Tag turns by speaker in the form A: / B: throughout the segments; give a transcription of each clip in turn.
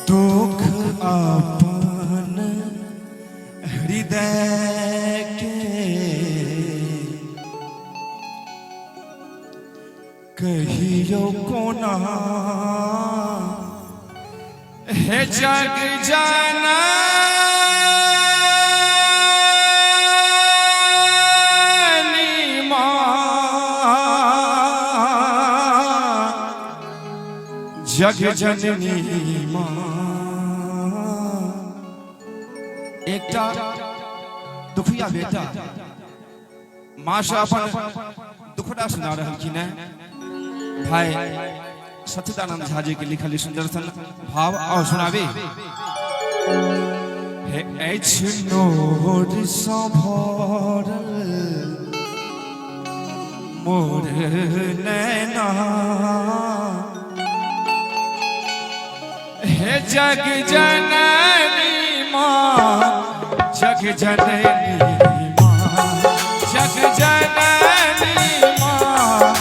A: दुख अपन हृदय के कहियो कोना है जग जननी जग जननी माँ एकटा दुखिया बेटा माँ से अपन दुखड़ा सुना रहे कि ने भाई सच्चिदानंद झा जी के लिखल सुंदर सन भाव और सुनाबी हे नोर सँ भरल मोर नैना हे जग जननी माँ जग जननी माँ जग जननी माँ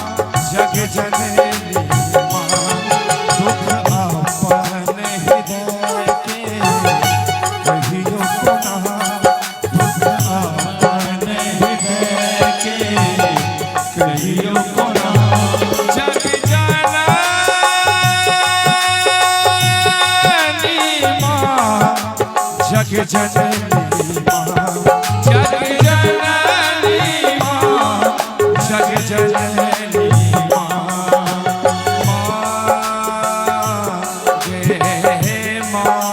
A: जग जननी माँ दुख अपन हृदय के कहियो कोना दुख अपन हृदय के कहियो कोना जग जग जननी माँ जग जननी माँ जग जननी माँ गे माँ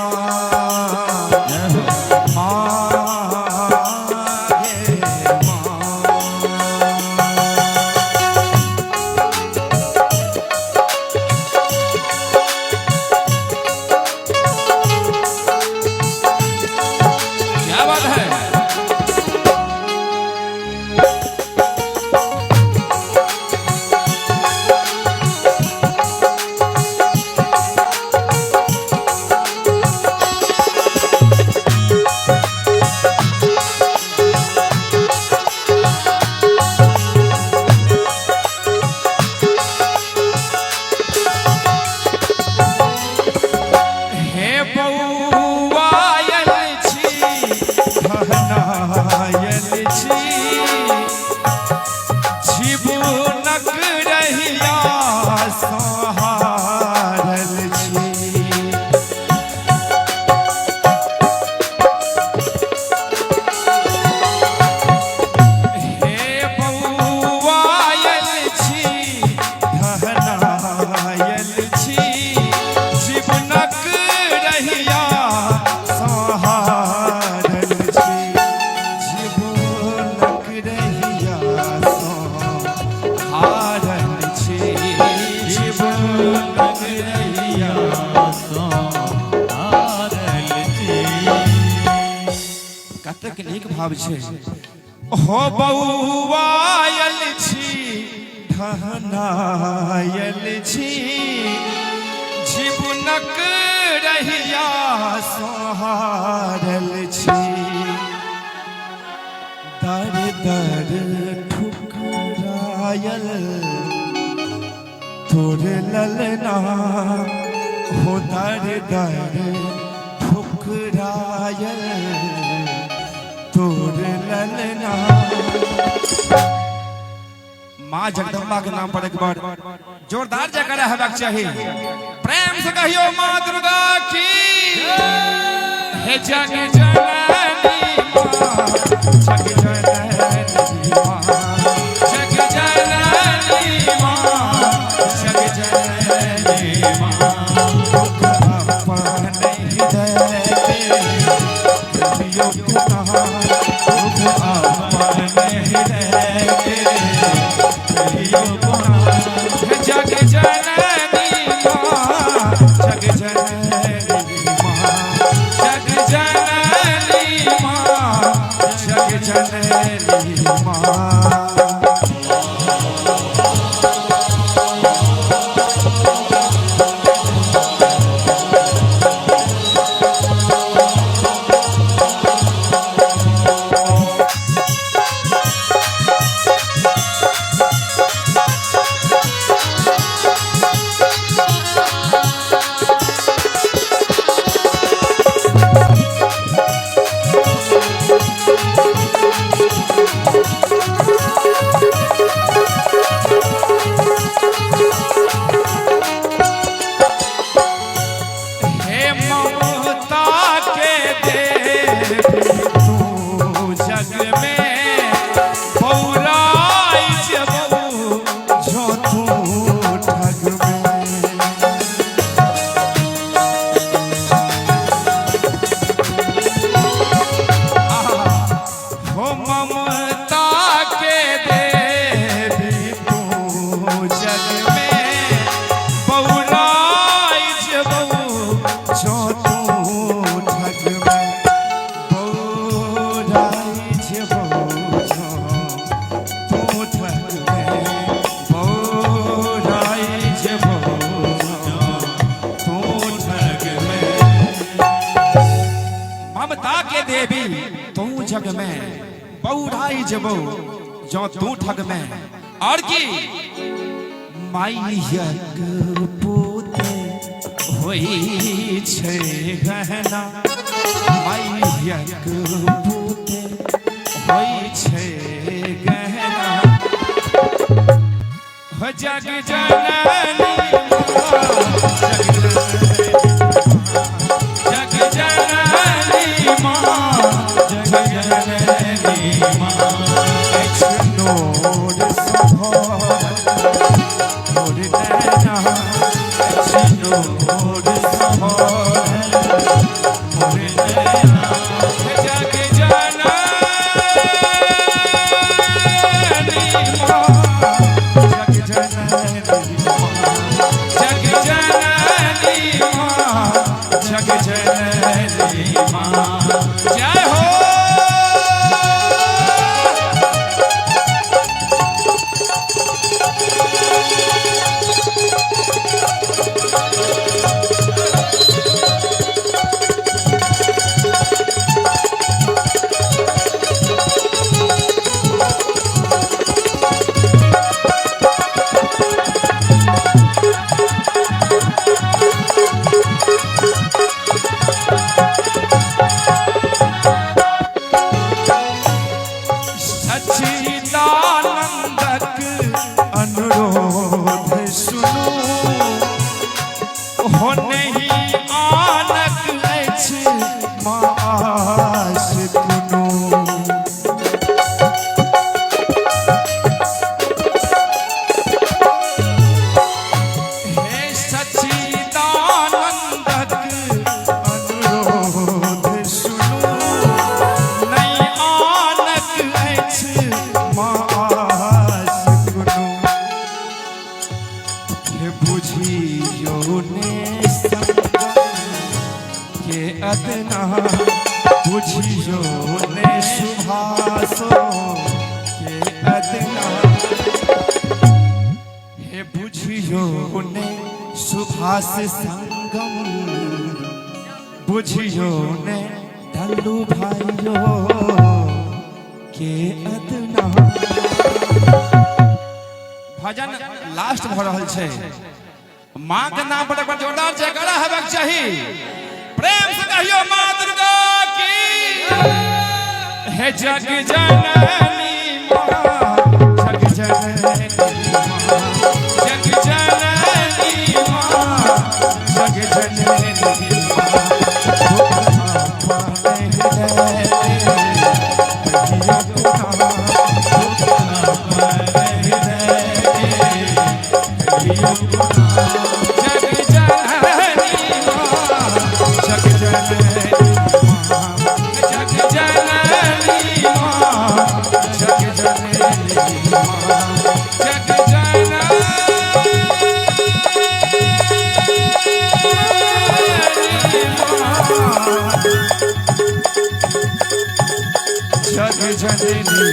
A: भाव छे हो बउआयल छी ढहनायल छी जीवनक रहिया सहारल छी दर दर ठुकरायल तोर ललना हो दर दर ठुकरायल तोर ललना। माँ जगदम्बा के नाम पर एक बार जोरदार जयकारा हेबाक चाहिए। प्रेम से कहियो माँ दुर्गा की हे जग जननी माँ जग जननी माँ जग जननी माँ जग जननी माँ दुख अपन हृदय के जग में पौराई जबो जो तू ठग में और की माई यक पूते होई छे गहना माई यक पूते होई छे गहना हो जग जननी जग जननी मां बुझियो ने सुभासो के अदना हे बुझियो ने सुभाष संगम बुझियो ने ढल्लू भाइयो के अदना। भजन लास्ट भ रहल छै, मां के नाम पर एक जोरदार जयकारा हेबाक चाही। प्रेम से कहियो मां दुर्गा की हे जग जननी मां जग जननी मां जग जननी मां जग जननी जग जग जननी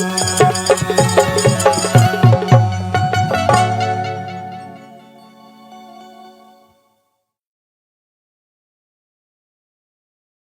A: माँ